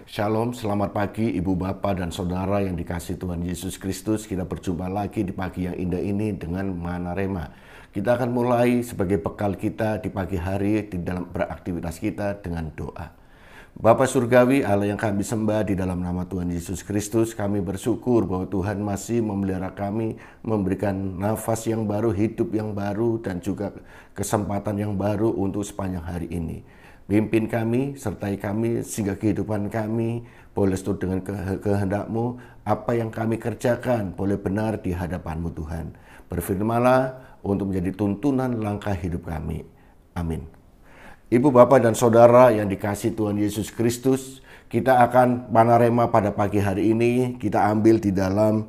Shalom, selamat pagi Ibu Bapak dan Saudara yang dikasihi Tuhan Yesus Kristus. Kita berjumpa lagi di pagi yang indah ini dengan Mana Rema. Kita akan mulai sebagai bekal kita di pagi hari di dalam beraktivitas kita dengan doa. Bapa Surgawi, Allah yang kami sembah, di dalam nama Tuhan Yesus Kristus, kami bersyukur bahwa Tuhan masih memelihara kami, memberikan nafas yang baru, hidup yang baru, dan juga kesempatan yang baru untuk sepanjang hari ini. Pimpin kami, sertai kami, sehingga kehidupan kami boleh seturut dengan kehendak-Mu. Apa yang kami kerjakan boleh benar di hadapan-Mu Tuhan. Berfirmanlah untuk menjadi tuntunan langkah hidup kami. Amin. Ibu, Bapak, dan Saudara yang dikasihi Tuhan Yesus Kristus, kita akan Mana Rema pada pagi hari ini. Kita ambil di dalam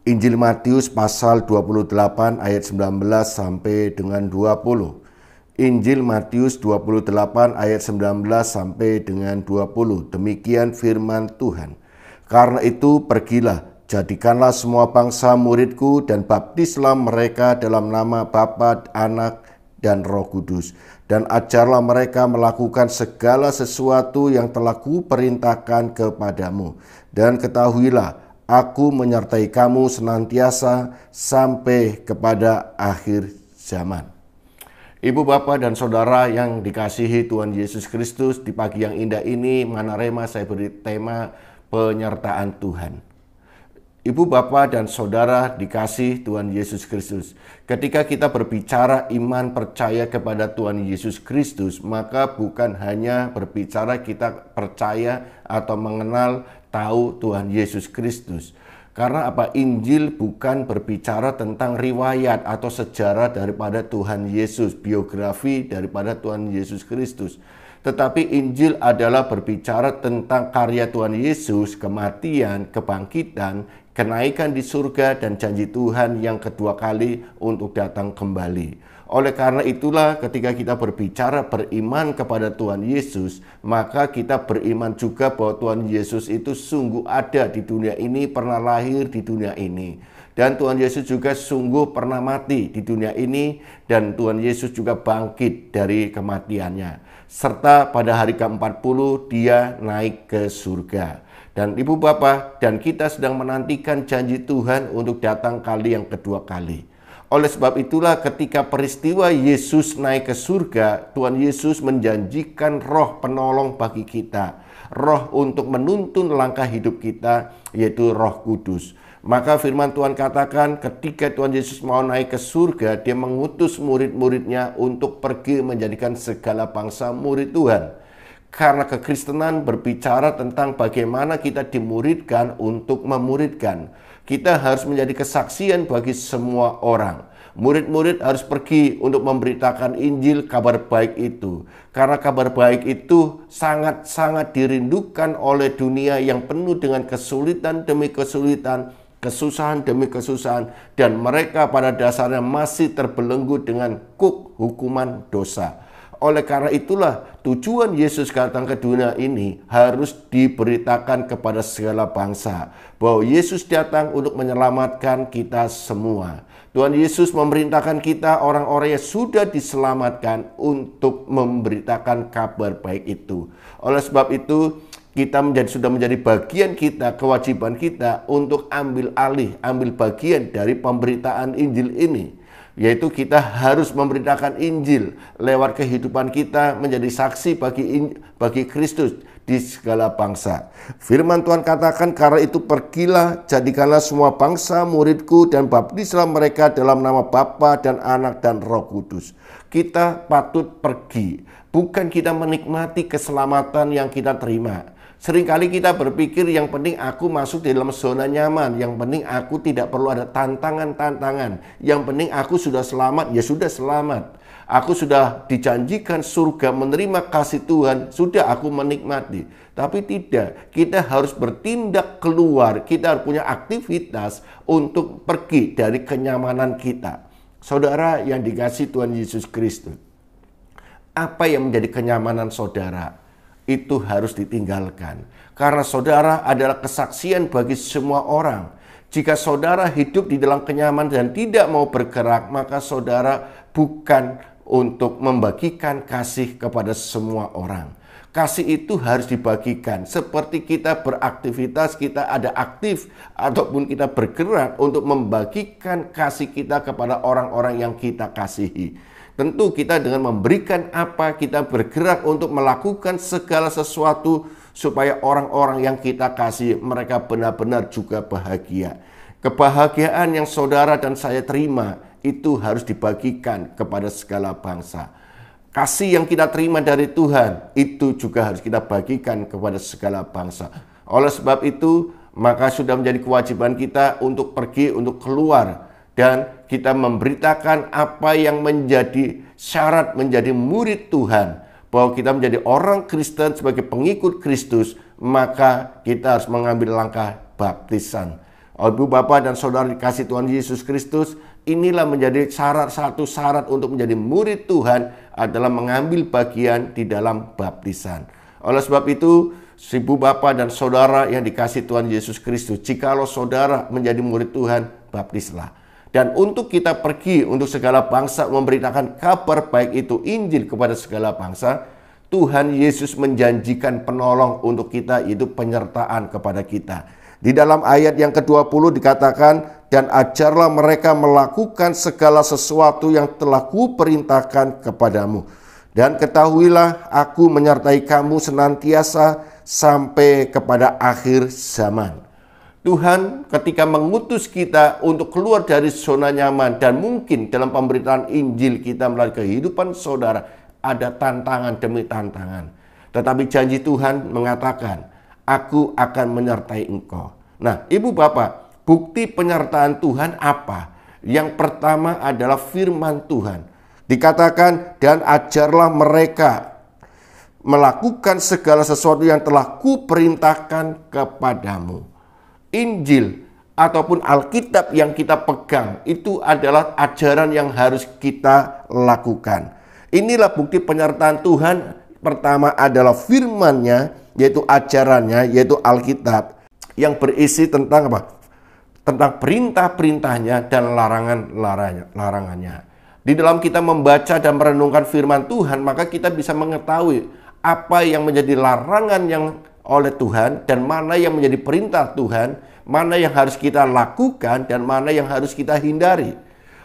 Injil Matius pasal 28 ayat 19 sampai dengan 20. Injil Matius 28 ayat 19 sampai dengan 20. Demikian firman Tuhan. Karena itu pergilah, jadikanlah semua bangsa muridku dan baptislah mereka dalam nama Bapa, Anak, dan Roh Kudus. Dan ajarlah mereka melakukan segala sesuatu yang telah kuperintahkan kepadamu. Dan ketahuilah, aku menyertai kamu senantiasa sampai kepada akhir zaman. Ibu, Bapak, dan Saudara yang dikasihi Tuhan Yesus Kristus, di pagi yang indah ini Mana Rema saya beri tema penyertaan Tuhan. Ibu, Bapak, dan Saudara dikasihi Tuhan Yesus Kristus, ketika kita berbicara iman percaya kepada Tuhan Yesus Kristus, maka bukan hanya berbicara kita percaya atau mengenal tahu Tuhan Yesus Kristus. Karena apa? Injil bukan berbicara tentang riwayat atau sejarah daripada Tuhan Yesus, biografi daripada Tuhan Yesus Kristus. Tetapi Injil adalah berbicara tentang karya Tuhan Yesus, kematian, kebangkitan, kenaikan di surga, dan janji Tuhan yang kedua kali untuk datang kembali. Oleh karena itulah ketika kita berbicara beriman kepada Tuhan Yesus, maka kita beriman juga bahwa Tuhan Yesus itu sungguh ada di dunia ini, pernah lahir di dunia ini. Dan Tuhan Yesus juga sungguh pernah mati di dunia ini, dan Tuhan Yesus juga bangkit dari kematiannya. Serta pada hari ke-40 dia naik ke surga. Dan Ibu, Bapak, dan kita sedang menantikan janji Tuhan untuk datang kali yang kedua kali. Oleh sebab itulah ketika peristiwa Yesus naik ke surga, Tuhan Yesus menjanjikan roh penolong bagi kita. Roh untuk menuntun langkah hidup kita, yaitu Roh Kudus. Maka firman Tuhan katakan ketika Tuhan Yesus mau naik ke surga, dia mengutus murid-muridnya untuk pergi menjadikan segala bangsa murid Tuhan. Karena kekristenan berbicara tentang bagaimana kita dimuridkan untuk memuridkan. Kita harus menjadi kesaksian bagi semua orang. Murid-murid harus pergi untuk memberitakan Injil, kabar baik itu. Karena kabar baik itu sangat-sangat dirindukan oleh dunia yang penuh dengan kesulitan demi kesulitan, kesusahan demi kesusahan, dan mereka pada dasarnya masih terbelenggu dengan hukuman dosa. Oleh karena itulah tujuan Yesus datang ke dunia ini harus diberitakan kepada segala bangsa. Bahwa Yesus datang untuk menyelamatkan kita semua. Tuhan Yesus memerintahkan kita orang-orang yang sudah diselamatkan untuk memberitakan kabar baik itu. Oleh sebab itu kita sudah menjadi bagian kita, kewajiban kita untuk ambil alih, ambil bagian dari pemberitaan Injil ini. Yaitu kita harus memberitakan Injil lewat kehidupan kita menjadi saksi bagi Kristus di segala bangsa. Firman Tuhan katakan, karena itu pergilah, jadikanlah semua bangsa muridku dan baptislah mereka dalam nama Bapa dan Anak dan Roh Kudus. Kita patut pergi, bukan kita menikmati keselamatan yang kita terima. Seringkali kita berpikir yang penting aku masuk di dalam zona nyaman, yang penting aku tidak perlu ada tantangan-tantangan, yang penting aku sudah selamat, ya sudah selamat. Aku sudah dijanjikan surga, menerima kasih Tuhan, sudah aku menikmati. Tapi tidak, kita harus bertindak keluar, kita harus punya aktivitas untuk pergi dari kenyamanan kita. Saudara yang dikasihi Tuhan Yesus Kristus, apa yang menjadi kenyamanan saudara? Itu harus ditinggalkan. Karena saudara adalah kesaksian bagi semua orang. Jika saudara hidup di dalam kenyamanan dan tidak mau bergerak, maka saudara bukan untuk membagikan kasih kepada semua orang. Kasih itu harus dibagikan. Seperti kita beraktivitas, kita ada aktif ataupun kita bergerak untuk membagikan kasih kita kepada orang-orang yang kita kasihi. Tentu kita dengan memberikan apa, kita bergerak untuk melakukan segala sesuatu supaya orang-orang yang kita kasih mereka benar-benar juga bahagia. Kebahagiaan yang saudara dan saya terima itu harus dibagikan kepada segala bangsa. Kasih yang kita terima dari Tuhan itu juga harus kita bagikan kepada segala bangsa. Oleh sebab itu, maka sudah menjadi kewajiban kita untuk pergi, untuk keluar, dan kita memberitakan apa yang menjadi syarat menjadi murid Tuhan, bahwa kita menjadi orang Kristen sebagai pengikut Kristus, maka kita harus mengambil langkah baptisan. Ibu, Bapak, dan saudara dikasih Tuhan Yesus Kristus, inilah menjadi satu syarat untuk menjadi murid Tuhan adalah mengambil bagian di dalam baptisan. Oleh sebab itu, ibu, Bapak, dan saudara yang dikasih Tuhan Yesus Kristus, jikalau saudara menjadi murid Tuhan, baptislah. Dan untuk kita pergi untuk segala bangsa memberitakan kabar baik itu Injil kepada segala bangsa, Tuhan Yesus menjanjikan penolong untuk kita, yaitu penyertaan kepada kita. Di dalam ayat yang ke-20 dikatakan, dan ajarlah mereka melakukan segala sesuatu yang telah kuperintahkan kepadamu. Dan ketahuilah aku menyertai kamu senantiasa sampai kepada akhir zaman. Tuhan ketika mengutus kita untuk keluar dari zona nyaman, dan mungkin dalam pemberitaan Injil kita melalui kehidupan saudara ada tantangan demi tantangan. Tetapi janji Tuhan mengatakan, aku akan menyertai engkau. Nah, ibu, bapak, bukti penyertaan Tuhan apa? Yang pertama adalah firman Tuhan. Dikatakan, dan ajarlah mereka melakukan segala sesuatu yang telah kuperintahkan kepadamu. Injil ataupun Alkitab yang kita pegang itu adalah ajaran yang harus kita lakukan. Inilah bukti penyertaan Tuhan. Pertama adalah firman-Nya, yaitu ajarannya, yaitu Alkitab, yang berisi tentang apa? Tentang perintah-perintahnya dan larangannya. Di dalam kita membaca dan merenungkan firman Tuhan, maka kita bisa mengetahui apa yang menjadi larangan yang oleh Tuhan dan mana yang menjadi perintah Tuhan, mana yang harus kita lakukan dan mana yang harus kita hindari.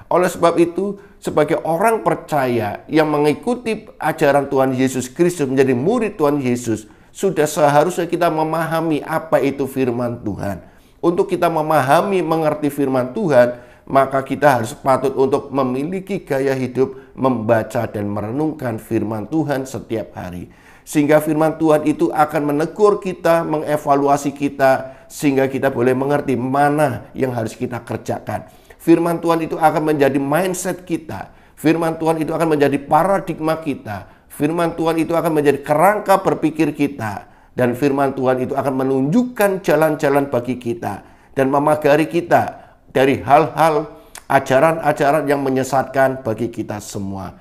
Oleh sebab itu, sebagai orang percaya yang mengikuti ajaran Tuhan Yesus Kristus, menjadi murid Tuhan Yesus, sudah seharusnya kita memahami apa itu firman Tuhan. Untuk kita memahami, mengerti firman Tuhan, maka kita harus patut untuk memiliki gaya hidup membaca dan merenungkan firman Tuhan setiap hari. Sehingga firman Tuhan itu akan menegur kita, mengevaluasi kita, sehingga kita boleh mengerti mana yang harus kita kerjakan. Firman Tuhan itu akan menjadi mindset kita. Firman Tuhan itu akan menjadi paradigma kita. Firman Tuhan itu akan menjadi kerangka berpikir kita. Dan firman Tuhan itu akan menunjukkan jalan-jalan bagi kita. Dan memagari kita dari hal-hal ajaran-ajaran yang menyesatkan bagi kita semua.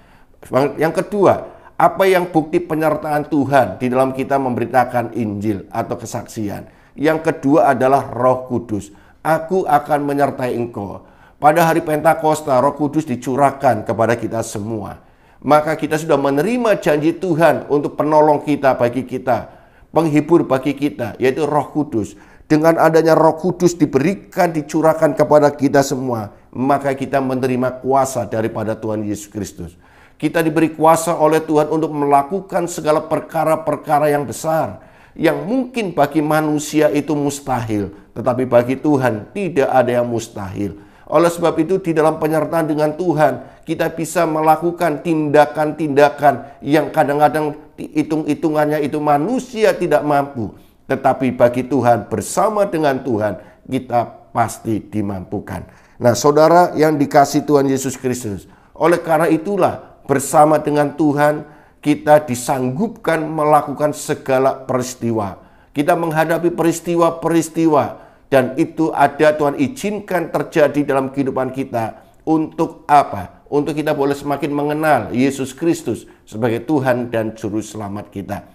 Yang kedua, apa yang bukti penyertaan Tuhan di dalam kita memberitakan Injil atau kesaksian? Yang kedua adalah Roh Kudus. Aku akan menyertai engkau. Pada hari Pentakosta, Roh Kudus dicurahkan kepada kita semua. Maka kita sudah menerima janji Tuhan untuk penolong kita bagi kita, penghibur bagi kita, yaitu Roh Kudus. Dengan adanya Roh Kudus diberikan, dicurahkan kepada kita semua, maka kita menerima kuasa daripada Tuhan Yesus Kristus. Kita diberi kuasa oleh Tuhan untuk melakukan segala perkara-perkara yang besar, yang mungkin bagi manusia itu mustahil, tetapi bagi Tuhan tidak ada yang mustahil. Oleh sebab itu, di dalam penyertaan dengan Tuhan, kita bisa melakukan tindakan-tindakan yang kadang-kadang hitung-hitungannya itu manusia tidak mampu. Tetapi bagi Tuhan, bersama dengan Tuhan, kita pasti dimampukan. Nah, saudara yang dikasih Tuhan Yesus Kristus, oleh karena itulah bersama dengan Tuhan kita disanggupkan melakukan segala peristiwa. Kita menghadapi peristiwa-peristiwa, dan itu ada Tuhan izinkan terjadi dalam kehidupan kita. Untuk apa? Untuk kita boleh semakin mengenal Yesus Kristus sebagai Tuhan dan Juru Selamat kita.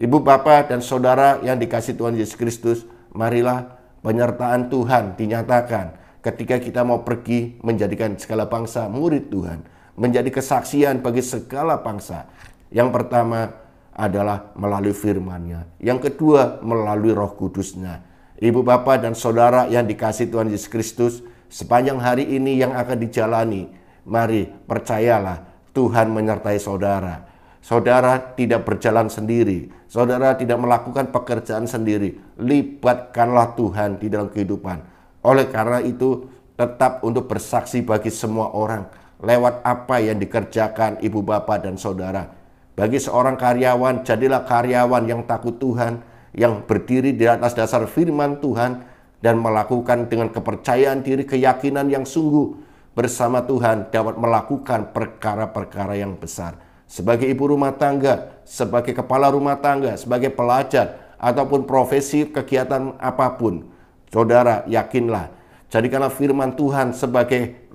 Ibu, bapak, dan saudara yang dikasih Tuhan Yesus Kristus, marilah penyertaan Tuhan dinyatakan ketika kita mau pergi menjadikan segala bangsa murid Tuhan, menjadi kesaksian bagi segala bangsa. Yang pertama adalah melalui firman-Nya. Yang kedua, melalui Roh Kudus-Nya. Ibu, bapak, dan saudara yang dikasihi Tuhan Yesus Kristus, sepanjang hari ini yang akan dijalani, mari percayalah Tuhan menyertai saudara. Saudara tidak berjalan sendiri. Saudara tidak melakukan pekerjaan sendiri. Libatkanlah Tuhan di dalam kehidupan. Oleh karena itu, tetap untuk bersaksi bagi semua orang lewat apa yang dikerjakan ibu, bapak, dan saudara. Bagi seorang karyawan, jadilah karyawan yang takut Tuhan, yang berdiri di atas dasar firman Tuhan, dan melakukan dengan kepercayaan diri, keyakinan yang sungguh bersama Tuhan dapat melakukan perkara-perkara yang besar. Sebagai ibu rumah tangga, sebagai kepala rumah tangga, sebagai pelajar, ataupun profesi kegiatan apapun, saudara yakinlah, jadikanlah firman Tuhan sebagai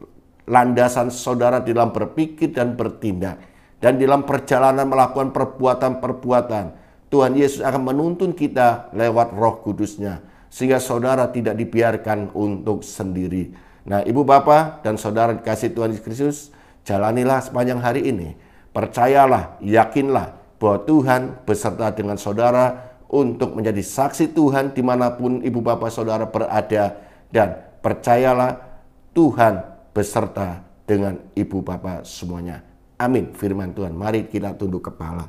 landasan saudara dalam berpikir dan bertindak. Dan dalam perjalanan melakukan perbuatan-perbuatan, Tuhan Yesus akan menuntun kita lewat Roh Kudus-Nya, sehingga saudara tidak dibiarkan untuk sendiri. Nah, ibu, bapak, dan saudara dikasihi Tuhan Yesus Kristus, jalanilah sepanjang hari ini. Percayalah, yakinlah bahwa Tuhan beserta dengan saudara untuk menjadi saksi Tuhan dimanapun ibu, bapak, saudara berada. Dan percayalah Tuhan beserta dengan ibu, bapak semuanya. Amin. Firman Tuhan. Mari kita tunduk kepala.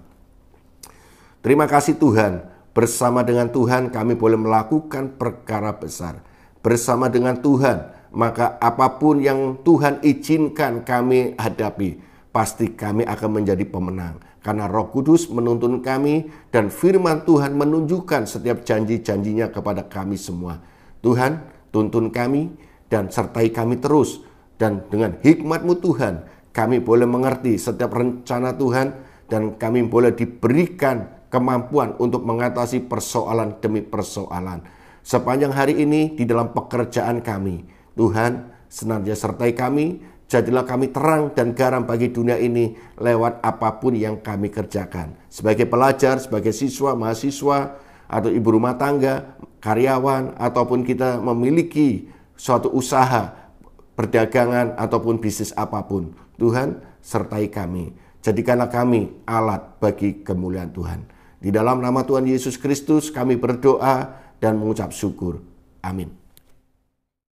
Terima kasih Tuhan. Bersama dengan Tuhan kami boleh melakukan perkara besar. Bersama dengan Tuhan, maka apapun yang Tuhan izinkan kami hadapi, pasti kami akan menjadi pemenang. Karena Roh Kudus menuntun kami dan firman Tuhan menunjukkan setiap janji-janjinya kepada kami semua. Tuhan, tuntun kami dan sertai kami terus. Dan dengan hikmat-Mu Tuhan, kami boleh mengerti setiap rencana Tuhan dan kami boleh diberikan kemampuan untuk mengatasi persoalan demi persoalan. Sepanjang hari ini di dalam pekerjaan kami, Tuhan senantiasa sertai kami. Jadilah kami terang dan garam bagi dunia ini lewat apapun yang kami kerjakan. Sebagai pelajar, sebagai siswa, mahasiswa, atau ibu rumah tangga, karyawan, ataupun kita memiliki suatu usaha, perdagangan, ataupun bisnis apapun. Tuhan, sertai kami. Jadikanlah kami alat bagi kemuliaan Tuhan. Di dalam nama Tuhan Yesus Kristus kami berdoa dan mengucap syukur. Amin.